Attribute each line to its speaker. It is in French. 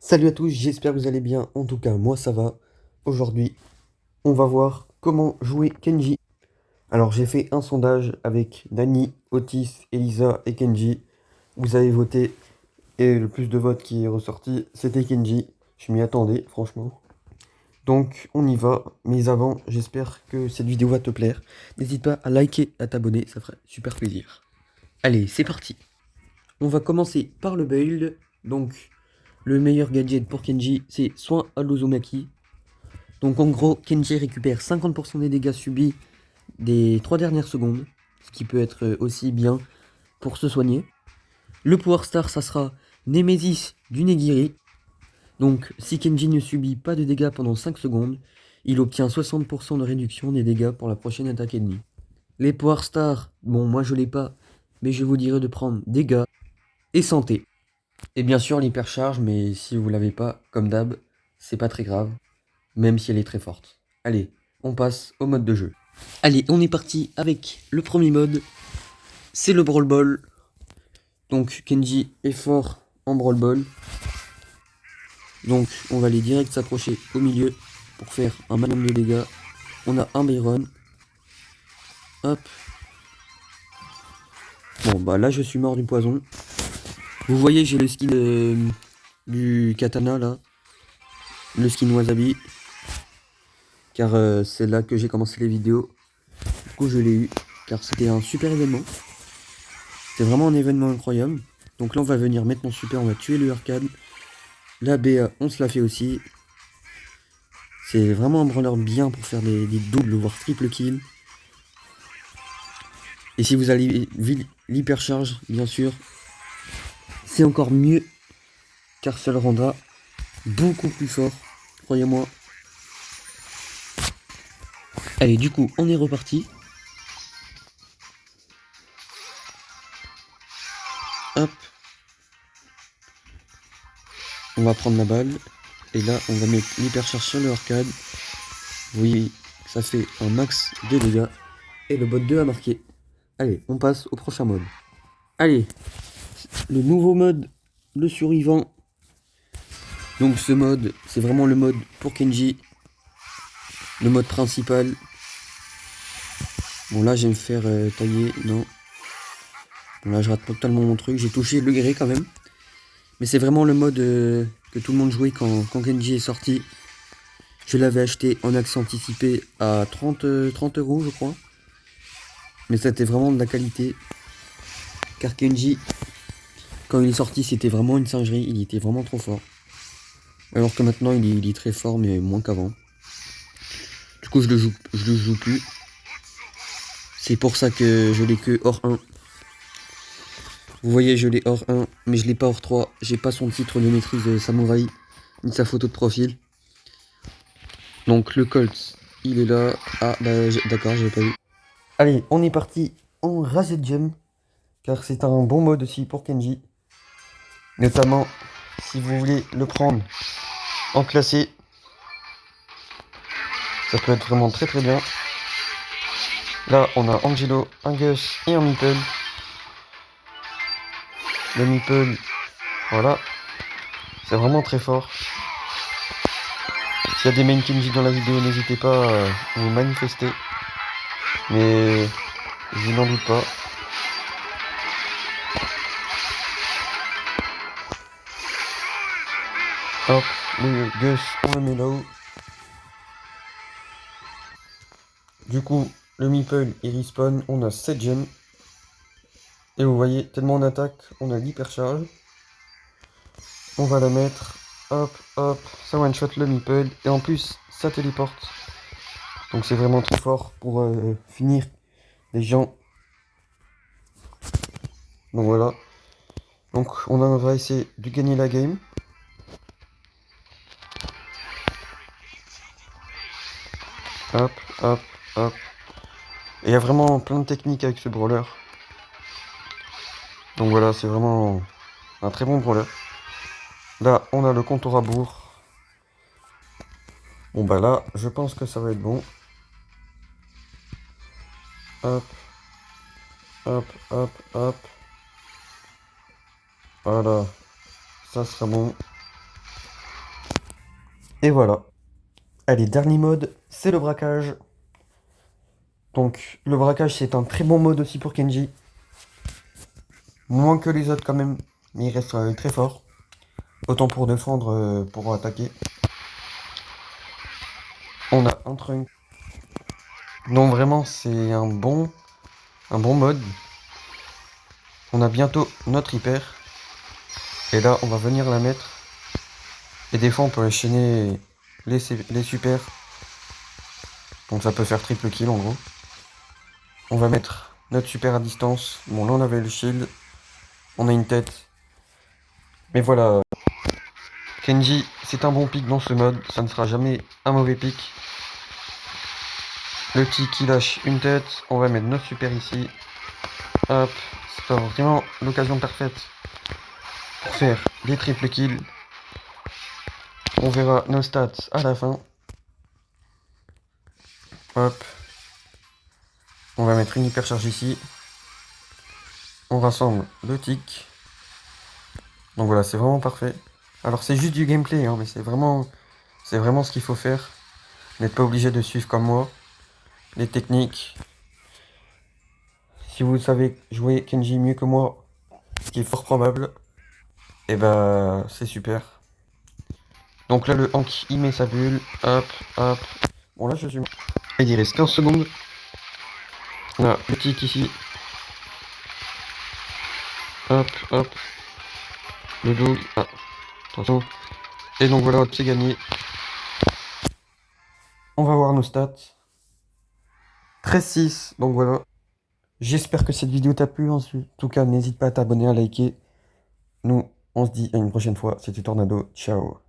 Speaker 1: Salut à tous, j'espère que vous allez bien. En tout cas, moi ça va. Aujourd'hui, on va voir comment jouer Kenji. Alors, j'ai fait un sondage avec Nani, Otis, Elisa et Kenji. Vous avez voté et le plus de votes qui est ressorti, c'était Kenji. Je m'y attendais, franchement. Donc, on y va. Mais avant, j'espère que cette vidéo va te plaire. N'hésite pas à liker, à t'abonner, ça ferait super plaisir. Allez, c'est parti. On va commencer par le build. Donc, le meilleur gadget pour Kenji, c'est soin à l'Uzumaki. Donc en gros, Kenji récupère 50% des dégâts subis des 3 dernières secondes, ce qui peut être aussi bien pour se soigner. Le Power Star, ça sera Nemesis du Negiri. Donc si Kenji ne subit pas de dégâts pendant 5 secondes, il obtient 60% de réduction des dégâts pour la prochaine attaque ennemie. Les Power Stars, bon moi je l'ai pas, mais je vous dirais de prendre dégâts et santé. Et bien sûr l'hypercharge, mais si vous l'avez pas, comme d'hab, c'est pas très grave, même si elle est très forte. Allez, on passe au mode de jeu. Allez, on est parti avec le premier mode, c'est le Brawl Ball. Donc Kenji est fort en Brawl Ball. Donc on va aller direct s'approcher au milieu pour faire un maximum de dégâts. On a un Byron. Hop. Bon bah là je suis mort du poison. Vous voyez j'ai le skin du katana là. Le skin wasabi. Car c'est là que j'ai commencé les vidéos. Du coup je l'ai eu. Car c'était un super événement. C'était vraiment un événement incroyable. Donc là on va venir mettre mon super, on va tuer le arcade. La BA on se la fait aussi. C'est vraiment un brawler bien pour faire des doubles voire triple kills. Et si vous avez l'hypercharge bien sûr, c'est encore mieux. Car ça le rendra beaucoup plus fort. Croyez-moi. Allez du coup on est reparti. Hop. On va prendre la balle. Et là on va mettre l'hypercharge sur le arcade. Oui, ça fait un max de dégâts. Et le bot 2 a marqué. Allez, on passe au prochain mode. Allez, le nouveau mode, le survivant. Donc ce mode, c'est vraiment le mode pour Kenji. Le mode principal. Bon là, je vais me faire tailler. Non. Bon là, je rate totalement mon truc. J'ai touché le gré quand même. Mais c'est vraiment le mode que tout le monde jouait quand Kenji est sorti. Je l'avais acheté en accès anticipé à 30 euros, je crois. Mais c'était vraiment de la qualité. Car Kenji, quand il est sorti, c'était vraiment une singerie. Il était vraiment trop fort. Alors que maintenant, il est très fort, mais moins qu'avant. Du coup, je le joue plus. C'est pour ça que je l'ai que hors 1. Vous voyez, je l'ai hors 1, mais je l'ai pas hors 3. J'ai pas son titre de maîtrise de samouraï, ni sa photo de profil. Donc le Colt, il est là. Ah, bah d'accord, j'avais pas vu. Allez, on est parti en Razed Gem, car c'est un bon mode aussi pour Kenji. Notamment, si vous voulez le prendre en classé, ça peut être vraiment très très bien. Là, on a Angelo, un Gus et un Meeple. Le Meeple, voilà, c'est vraiment très fort. S'il y a des main Kenji dans la vidéo, n'hésitez pas à vous manifester. Mais je n'en doute pas. Hop, le Gus, on le met là-haut. Du coup, le Meeple, il respawn, on a 7 gemmes. Et vous voyez, tellement on attaque, on a l'hypercharge. On va la mettre. Hop, hop, ça one-shot le Meeple. Et en plus, ça téléporte. Donc c'est vraiment trop fort pour finir les gens. Donc voilà. Donc on va essayer de gagner la game. Hop, hop, hop. Et il y a vraiment plein de techniques avec ce brawler. Donc voilà, c'est vraiment un très bon brawler. Là, on a le compte au rebours. Bon bah là, je pense que ça va être bon. Hop, hop, hop, hop. Voilà, ça sera bon. Et voilà. Allez, dernier mode, c'est le braquage. Donc, le braquage, c'est un très bon mode aussi pour Kenji. Moins que les autres quand même, mais il reste très fort. Autant pour défendre, pour attaquer. On a un trunk. Non, vraiment, c'est un bon mode. On a bientôt notre hyper. Et là, on va venir la mettre. Et des fois, on peut enchaîner les super. Donc ça peut faire triple kill en gros. On va mettre notre super à distance. Bon, là, on avait le shield. On a une tête. Mais voilà, Kenji, c'est un bon pick dans ce mode. Ça ne sera jamais un mauvais pick. Le petit qui lâche une tête. On va mettre notre super ici. Hop. C'est vraiment l'occasion parfaite pour faire des triple kills. On verra nos stats à la fin. Hop. On va mettre une hypercharge ici. On rassemble le tic. Donc voilà, c'est vraiment parfait. Alors c'est juste du gameplay, hein, mais c'est vraiment ce qu'il faut faire. Vous n'êtes pas obligé de suivre comme moi les techniques. Si vous savez jouer Kenji mieux que moi, ce qui est fort probable, et bah c'est super. Donc là le Hank il met sa bulle. Hop, hop. Bon là je suis. Il reste 15 secondes. Là, le tic ici. Hop, hop. Le dog. Ah, attention. Et donc voilà, c'est gagné. On va voir nos stats. 13-6, donc voilà. J'espère que cette vidéo t'a plu. En tout cas, n'hésite pas à t'abonner, à liker. Nous, on se dit à une prochaine fois. C'était Tornado. Ciao.